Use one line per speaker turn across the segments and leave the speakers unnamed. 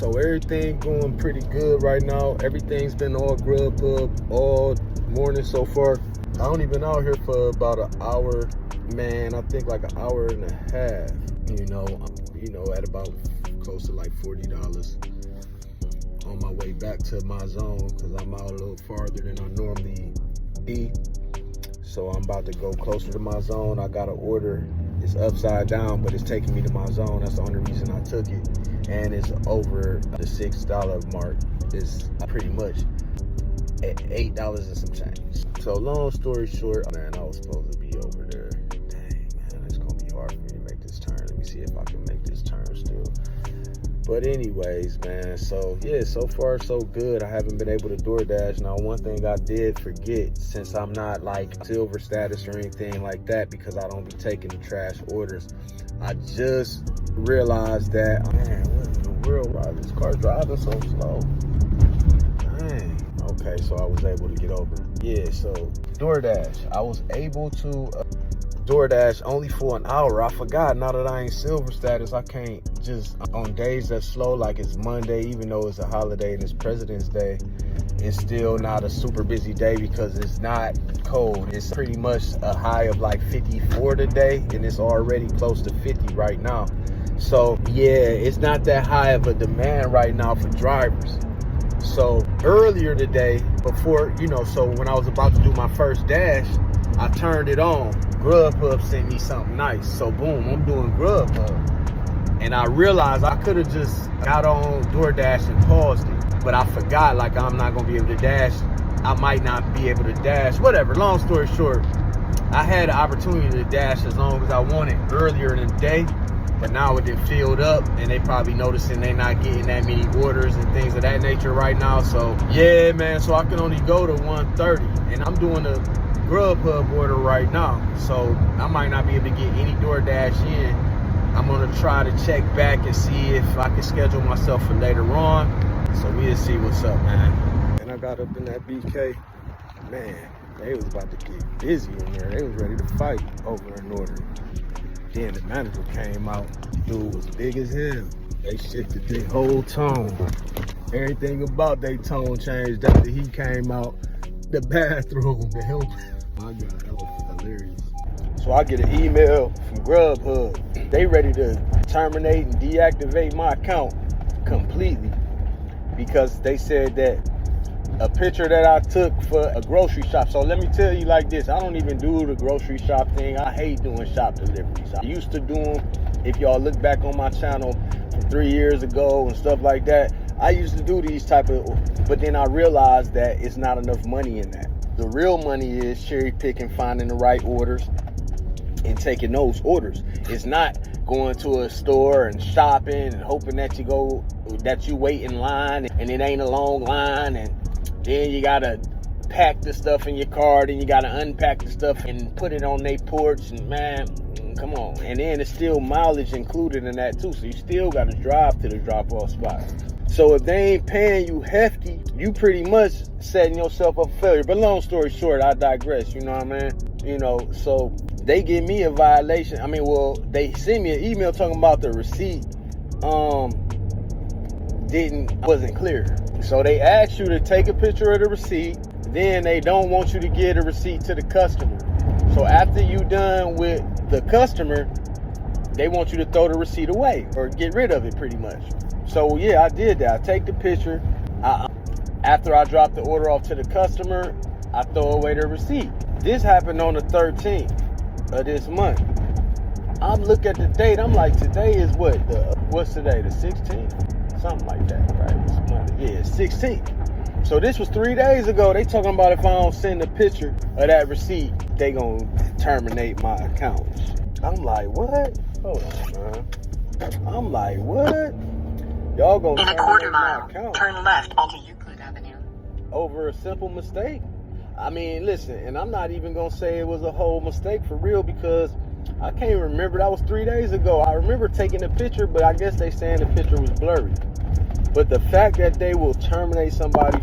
So everything going pretty good right now. Everything's been all Grubhub all morning so far. I only been out here for about an hour, man. I think like an hour and a half. At about close to like $40 on my way back to my zone because I'm out a little farther than I normally be. So I'm about to go closer to my zone. I got an order. It's upside down, but it's taking me to my zone. That's the only reason I took it. And it's over the $6 mark. It's pretty much at $8 and some change. So long story short, man, I was supposed to be over there. Dang, man, it's gonna be hard for me to make this turn. Let me see if I can make this turn still. But anyways, man, so yeah, so far so good. I haven't been able to DoorDash. Now, one thing I did forget, since I'm not like silver status or anything like that, because I don't be taking the trash orders, I just realized that, man, what in the world, why is this car driving so slow? Dang. Okay, so I was able to get over. Yeah, so DoorDash, I was able to DoorDash only for an hour. I forgot, now that I ain't silver status, I can't just, on days that's slow, like it's Monday, even though it's a holiday and it's President's Day, it's still not a super busy day because it's not cold. It's pretty much a high of like 54 today, and it's already close to 50 right now. So yeah, it's not that high of a demand right now for drivers. So earlier today, before, so when I was about to do my first dash, I turned it on. Grubhub sent me something nice. So boom, I'm doing Grubhub. And I realized I could have just got on DoorDash and paused it. But I forgot, like, I'm not going to be able to dash. I might not be able to dash. Whatever, long story short, I had the opportunity to dash as long as I wanted earlier in the day. But now it done filled up, and they probably noticing they not getting that many orders and things of that nature right now. So yeah, man, so I can only go to 130. And I'm doing a Grubhub order right now, so I might not be able to get any DoorDash in. I'm gonna try to check back and see if I can schedule myself for later on. So we'll see what's up, man. And I got up in that BK, man, they was about to get busy in there. They was ready to fight over an order. Then the manager came out. Dude was big as hell. They shifted their whole tone. Everything about their tone changed after he came out the bathroom to help. My God, that was hilarious. So I get an email from Grubhub. They ready to terminate and deactivate my account completely because they said that a picture that I took for a grocery shop. So let me tell you like this, I don't even do the grocery shop thing. I hate doing shop deliveries. I used to do them. If y'all look back on my channel from 3 years ago and stuff like that, I used to do these type of, but then I realized that it's not enough money in that. The real money is cherry picking, finding the right orders and taking those orders. It's not going to a store and shopping and hoping that you wait in line and it ain't a long line, and then you gotta pack the stuff in your car, then you gotta unpack the stuff and put it on their porch, and man, come on. And then it's still mileage included in that too, so you still gotta drive to the drop-off spot. So if they ain't paying you hefty, you pretty much setting yourself up for failure. But long story short, I digress, you know what I mean? So they give me a violation. They send me an email talking about the receipt wasn't clear. So they ask you to take a picture of the receipt, then they don't want you to give a receipt to the customer. So after you done with the customer, they want you to throw the receipt away or get rid of it pretty much. So yeah, I did that. I take the picture. After I drop the order off to the customer, I throw away the receipt. This happened on the 13th of this month. I'm looking at the date. I'm like, today is what's today? The 16th? Something like that, right? It's Monday. Yeah, 16th. So this was 3 days ago. They talking about if I don't send a picture of that receipt, they gonna terminate my account. I'm like, what? Hold on, man. I'm like, what? Y'all gonna
in a quarter
mile,
mile, turn left onto Euclid Avenue.
Over a simple mistake? I mean, listen, and I'm not even gonna say it was a whole mistake for real, because I can't remember. That was 3 days ago. I remember taking a picture, but I guess they saying the picture was blurry. But the fact that they will terminate somebody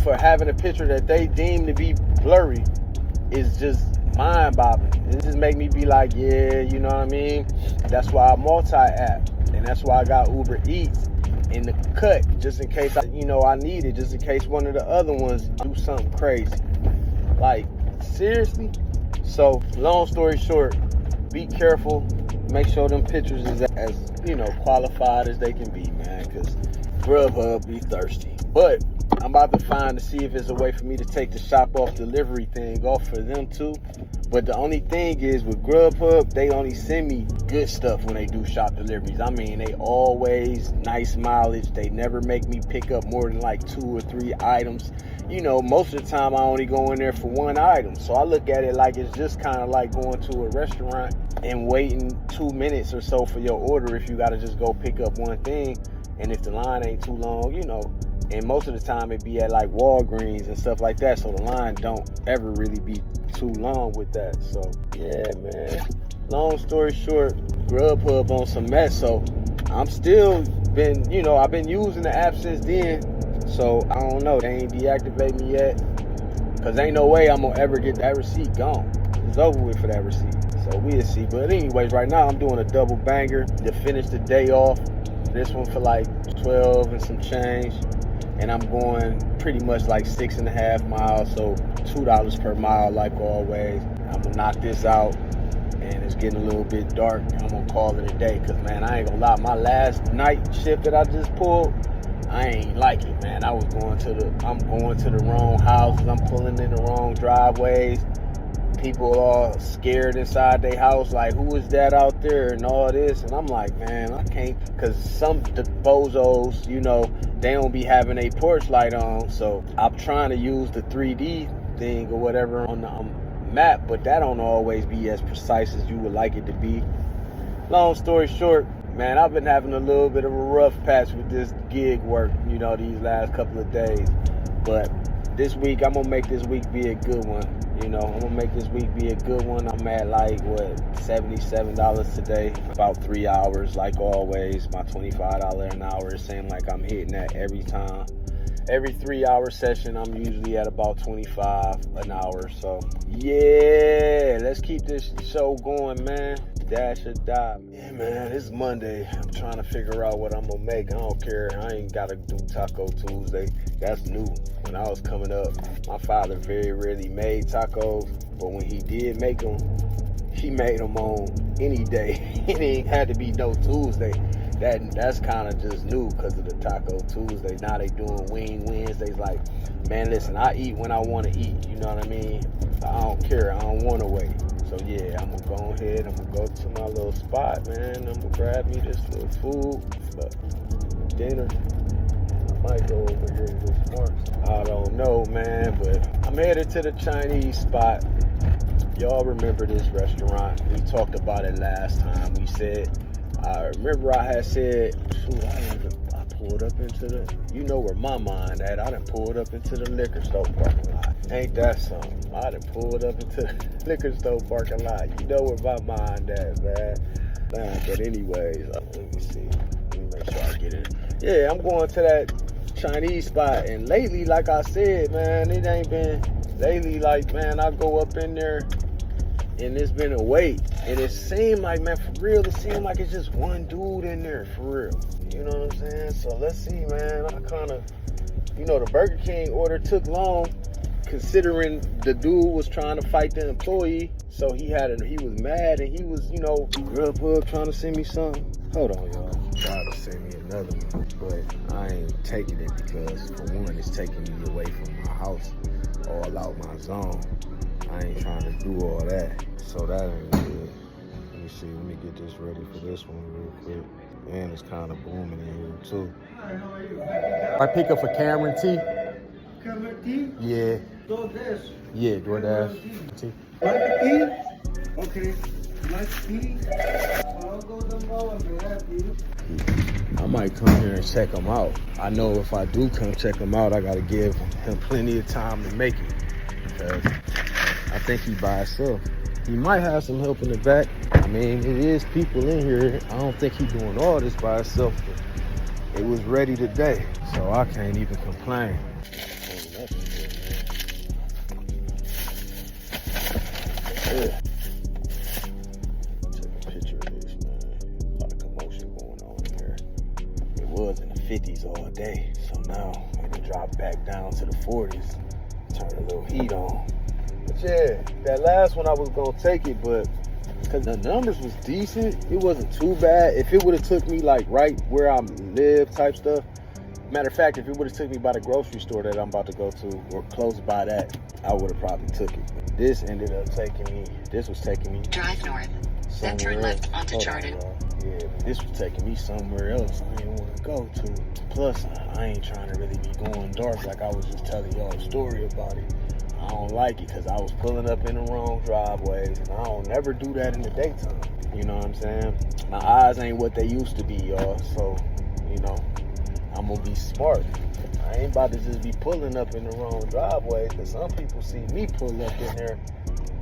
for having a picture that they deem to be blurry is just mind-boggling. It just make me be like, yeah, you know what I mean? That's why I multi-app, and that's why I got Uber Eats. in the cut, just in case I need it, just in case one of the other ones do something crazy. Like, seriously? So, long story short, be careful. Make sure them pictures is as, qualified as they can be, man, because Grubhub be thirsty. But I'm about to see if there's a way for me to take the shop off delivery thing off for them too. But the only thing is with Grubhub, they only send me good stuff when they do shop deliveries. I mean, they always nice mileage. They never make me pick up more than like 2 or 3 items. Most of the time I only go in there for 1 item. So I look at it like it's just kind of like going to a restaurant and waiting 2 minutes or so for your order if you got to just go pick up one thing. And if the line ain't too long, and most of the time it be at like Walgreens and stuff like that. So the line don't ever really be too long with that. So yeah, man. Long story short, Grubhub on some mess. So I'm still I've been using the app since then. So I don't know. They ain't deactivate me yet. Cause ain't no way I'm gonna ever get that receipt gone. It's over with for that receipt. So we'll see. But anyways, right now I'm doing a double banger to finish the day off. This one for like 12 and some change. And I'm going pretty much like 6.5 miles, so $2 per mile like always. I'm gonna knock this out, and it's getting a little bit dark. I'm gonna call it a day, cause man, I ain't gonna lie, my last night shift that I just pulled, I ain't like it, man. I'm going to the wrong houses, I'm pulling in the wrong driveways. People are scared inside their house, like, who is that out there and all this? And I'm like, man, I can't, because some the bozos, they don't be having a porch light on. So I'm trying to use the 3D thing or whatever on the map, but that don't always be as precise as you would like it to be. Long story short, man, I've been having a little bit of a rough patch with this gig work, these last couple of days. But this week, I'm going to make this week be a good one. I'm going to make this week be a good one. I'm at like, $77 today. About 3 hours, like always. My $25 an hour. It seems like I'm hitting that every time. Every 3-hour session, I'm usually at about 25 an hour. So, yeah, let's keep this show going, man. Dash or die. Yeah, man, it's Monday. I'm trying to figure out what I'm going to make. I don't care. I ain't got to do Taco Tuesday. That's new. When I was coming up, my father very rarely made tacos, but when he did make them, he made them on any day. It ain't had to be no Tuesday. That's kind of just new because of the Taco Tuesday. Now they doing Wing Wednesdays. Like, man, listen, I eat when I want to eat. You know what I mean? I don't care. I don't want to wait. So yeah, I'm gonna go ahead. I'm gonna go to my little spot, man. I'm gonna grab me this little food for dinner. I might go over here to this Marks. I don't know, man, but I'm headed to the Chinese spot. Y'all remember this restaurant? We talked about it last time. I remember I had said, shoot, I pulled up into where my mind at. I done pulled up into the liquor store parking lot. Ain't that something? I done pulled up into the liquor store parking lot. You know where my mind at, man. But anyways, let me see. Let me make sure I get it. Yeah, I'm going to that Chinese spot. And lately, like I said, man, it ain't been... Lately, like, man, I go up in there and it's been a wait. And it seemed like, man, for real, it seemed like it's just one dude in there, for real. You know what I'm saying? So let's see, man. I kind of, the Burger King order took long, considering the dude was trying to fight the employee. So he was mad, and he was, Grubhub trying to send me something. Hold on, y'all. Trying to send me another one, but I ain't taking it because, for one, it's taking me away from my house, all out my zone. I ain't trying to do all that, so that ain't good. Let me see, let me get this ready for this one real quick. Man, it's kind of booming in here too. I pick up for Cameron T.
Cameron T?
Yeah.
DoorDash.
Yeah, DoorDash. T.
Like tea? Okay. Like tea? I'll go tomorrow and happy.
I might come here and check him out. I know if I do come check him out, I gotta give him plenty of time to make it. Because I think he by himself. He might have some help in the back. I mean, it is people in here. I don't think he's doing all this by himself, but it was ready today, so I can't even complain. Yeah. Take a picture of this, man. A lot of commotion going on here. It was in the 50s all day. So now it dropped back down to the 40s. Turn a little heat on. But yeah, that last one I was gonna take it, but because the numbers was decent, it wasn't too bad. If it would have took me like right where I live type stuff, matter of fact, if it would have took me by the grocery store that I'm about to go to or close by that, I would have probably took it. But this ended up taking me,
Drive north. Then turn left onto Chardon.
Yeah, but this was taking me somewhere else I didn't want to go to. Plus, I ain't trying to really be going dark like I was just telling y'all a story about it. I don't like it because I was pulling up in the wrong driveways, and I don't never do that in the daytime. You know what I'm saying? My eyes ain't what they used to be, y'all. So, you know, I'm gonna be smart. I ain't about to just be pulling up in the wrong driveway, because some people see me pull up in there,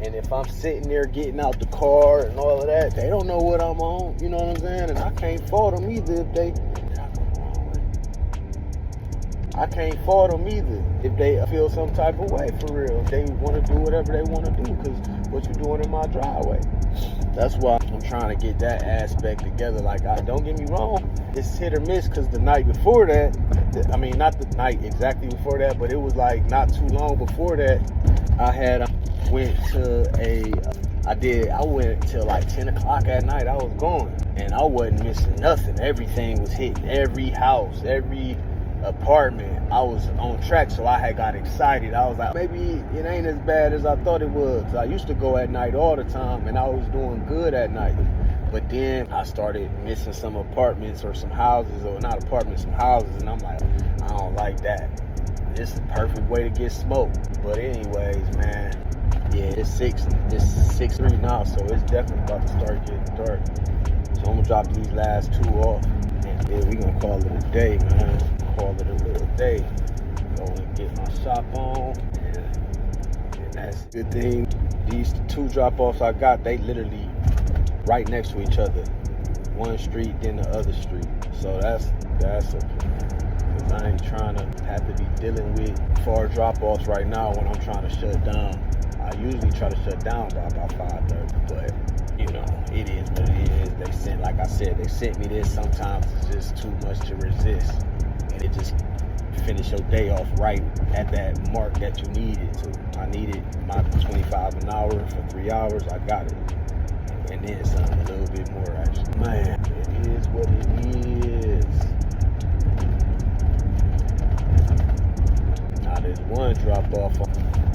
and if I'm sitting there getting out the car and all of that, they don't know what I'm on. You know what I'm saying? And I can't fault them either if they. I can't fault them either if they feel some type of way, for real. If they want to do whatever they want to do, because what you doing in my driveway. That's why I'm trying to get that aspect together. Like, don't get me wrong, it's hit or miss, because the night before that, I mean, not the night exactly before that, but it was like not too long before that, I went till like 10 o'clock at night. I was going, and I wasn't missing nothing. Everything was hitting, every house, every apartment. I was on track, so I had got excited. I was like, maybe it ain't as bad as I thought it was. I used to go at night all the time, and I was doing good at night. But then I started missing some apartments or some houses, or not apartments, some houses, and I'm like, I don't like that. This is the perfect way to get smoked. But anyways, man, yeah, it's 6:03 now, so it's definitely about to start getting dark. So I'm gonna drop these last two off, and then we gonna call it a day, man. Call it a little day. Go and get my shop on, and that's the good thing. These two drop-offs I got, they literally right next to each other. One street, then the other street. So that's okay. Because I ain't trying to have to be dealing with far drop-offs right now when I'm trying to shut down. I usually try to shut down by about 5:30, but you know, it is what it is. They sent me this. Sometimes it's just too much to resist. And it just finish your day off right at that mark that you needed to. I needed my 25 an hour for 3 hours. I got it. And then something a little bit more, actually. Man, it is what it is. Now there's one drop off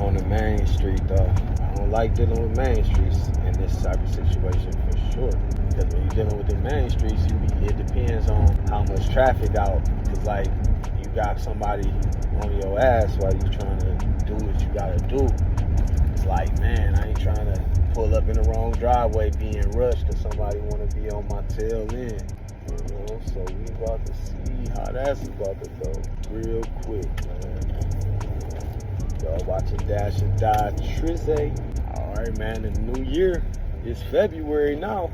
on the main street though. I don't like dealing with main streets in this type of situation for sure. Because when you're dealing with the main streets, it depends on how much traffic out. Because like, you got somebody on your ass while you're trying to do what you gotta do. It's like, man, I ain't trying to pull up in the wrong driveway being rushed because somebody want to be on my tail end. You know, so we about to see how that's about to go real quick, man. Y'all watching Dash and Die Trizay. Alright, man, in the new year, it's February now.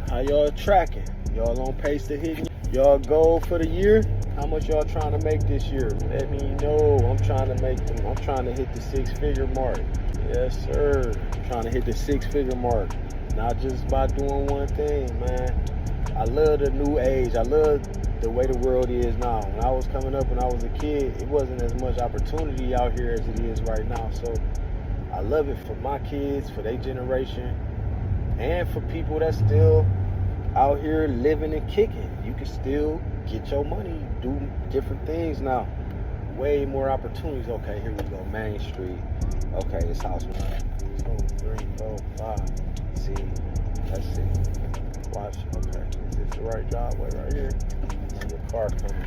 How y'all tracking? Y'all on pace to hit y'all goal for the year? How much y'all trying to make this year? Let me know. I'm trying to hit the 6-figure mark. Yes, sir. I'm trying to hit the 6-figure mark. Not just by doing one thing, man. I love the new age. I love the way the world is now. When I was coming up, when I was a kid, it wasn't as much opportunity out here as it is right now. So I love it for my kids, for their generation, and for people that's still out here living and kicking. You can still get your money, do different things now. Way more opportunities. Okay, here we go. Main Street. Okay, it's house 1, 2, 3, 4, 5. See, let's see. Watch. Okay, is this the right driveway right here? See a car coming.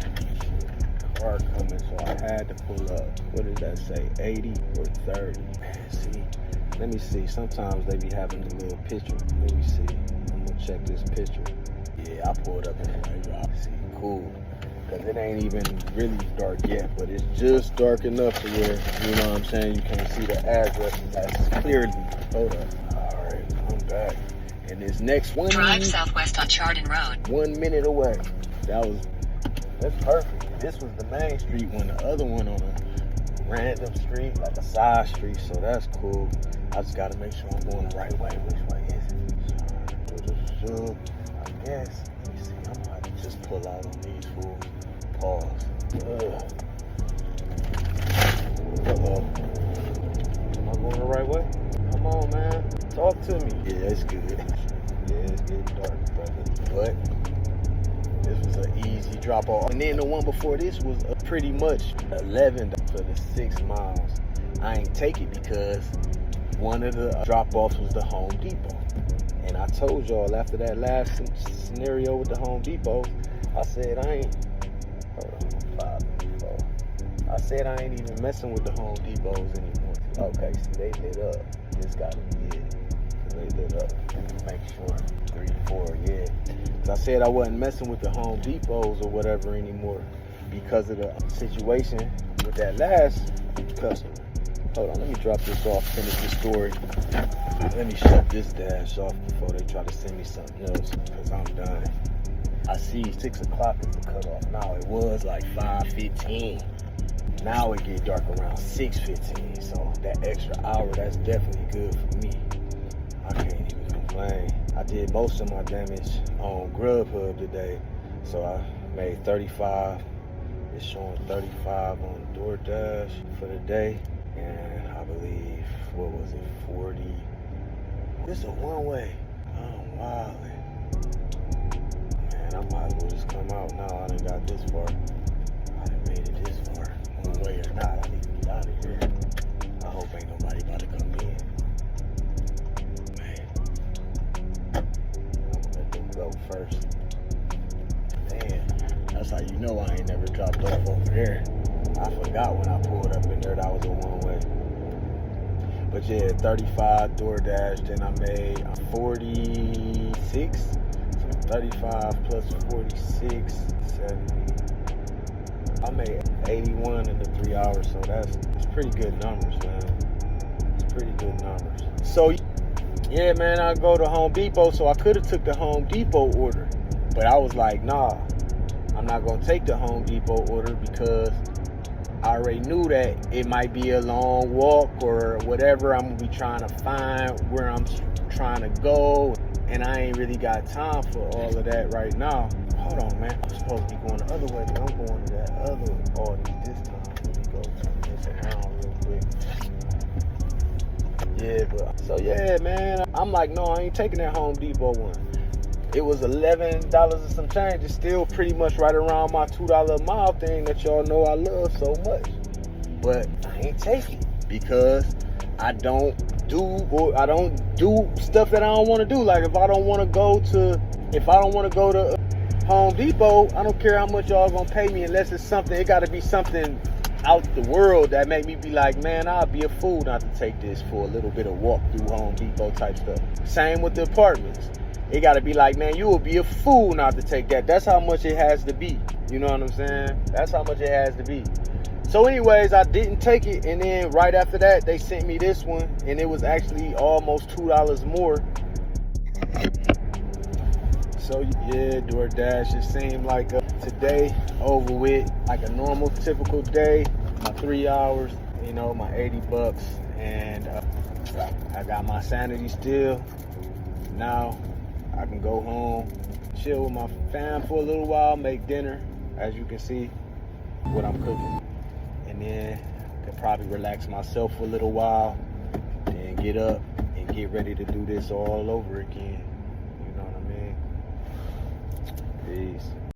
So I had to pull up. What did that say? 80 or 30? Man, see. Let me see. Sometimes they be having a little picture. Let me see. I'm gonna check this picture. Yeah, I pulled up in the right drive. See, cool. Because it ain't even really dark yet, but it's just dark enough to where, you know what I'm saying, you can't see the address, and that's clearly. Hold up. Alright, I'm back. And this next one,
drive southwest on Chardon Road.
1 minute away. That's perfect. This was the main street when the other one on a random street, like a side street, so that's cool. I just gotta make sure I'm going the right way. Which way is it? I guess. Let me see. I'm gonna just pull out on these fools. Pause. Uh-oh. Am I going the right way? Come on, man. Talk to me. Yeah, it's good. Yeah, it's getting dark, brother. But this was an easy drop off. And then the one before this was pretty much 11 for the 6 miles. I ain't take it because one of the drop offs was the Home Depot. And I told y'all after that last scenario with the Home Depot, I said I ain't, I said I ain't even messing with the Home Depots anymore. Okay, see, they lit up. This gotta be it. They lit up. Let me make sure. 3, 4, yeah. Cause I said I wasn't messing with the Home Depots or whatever anymore because of the situation with that last customer. Hold on, let me drop this off, finish the story. Let me shut this dash off before they try to send me something else, because I'm done. I see 6 o'clock is the cutoff. Now it was like 5:15. Now it get dark around 6:15. So that extra hour, that's definitely good for me. I can't even complain. I did most of my damage on Grubhub today. So I made 35. It's showing 35 on DoorDash for the day. And I believe, what was it, 40? This is a one-way. I'm wildin'. Man, I might as well just come out now. I done got this far. I done made it this far. One way or not, I need to get out of here. I hope ain't nobody about to come in. Man. I'm gonna let them go first. Man, that's how you know I ain't never dropped off over there. I forgot when I pulled up in there that was a one-way. But yeah, 35 DoorDash, then I made 46. So 35 plus 46, 70. I made 81 in the 3 hours, so that's pretty good numbers, man. It's pretty good numbers. So yeah, man, I go to Home Depot, so I could have took the Home Depot order. But I was like, nah, I'm not gonna take the Home Depot order because I already knew that it might be a long walk or whatever. I'm gonna be trying to find where I'm trying to go, and I ain't really got time for all of that right now. Hold on, man. I'm supposed to be going the other way, but I'm going to that other Aldi this time. Let me go turn this around real quick. Yeah, but so yeah, man. I'm like, no, I ain't taking that Home Depot one. It was $11 and some change. It's still pretty much right around my $2 a mile thing that y'all know I love so much. But I ain't taking it because I don't do stuff that I don't want to do. Like if I don't want to go to Home Depot, I don't care how much y'all gonna pay me unless it's something. It got to be something out the world that make me be like, man, I'll be a fool not to take this for a little bit of walk through Home Depot type stuff. Same with the apartments. It got to be like, man, you will be a fool not to take that. That's how much it has to be. You know what I'm saying? That's how much it has to be. So anyways, I didn't take it. And then right after that, they sent me this one. And it was actually almost $2 more. So yeah, DoorDash, it seemed like today over with, like a normal, typical day. My 3 hours, you know, my $80. And I got my sanity still. Now I can go home, chill with my fam for a little while, make dinner, as you can see what I'm cooking. And then I could probably relax myself for a little while, then get up and get ready to do this all over again. You know what I mean? Peace.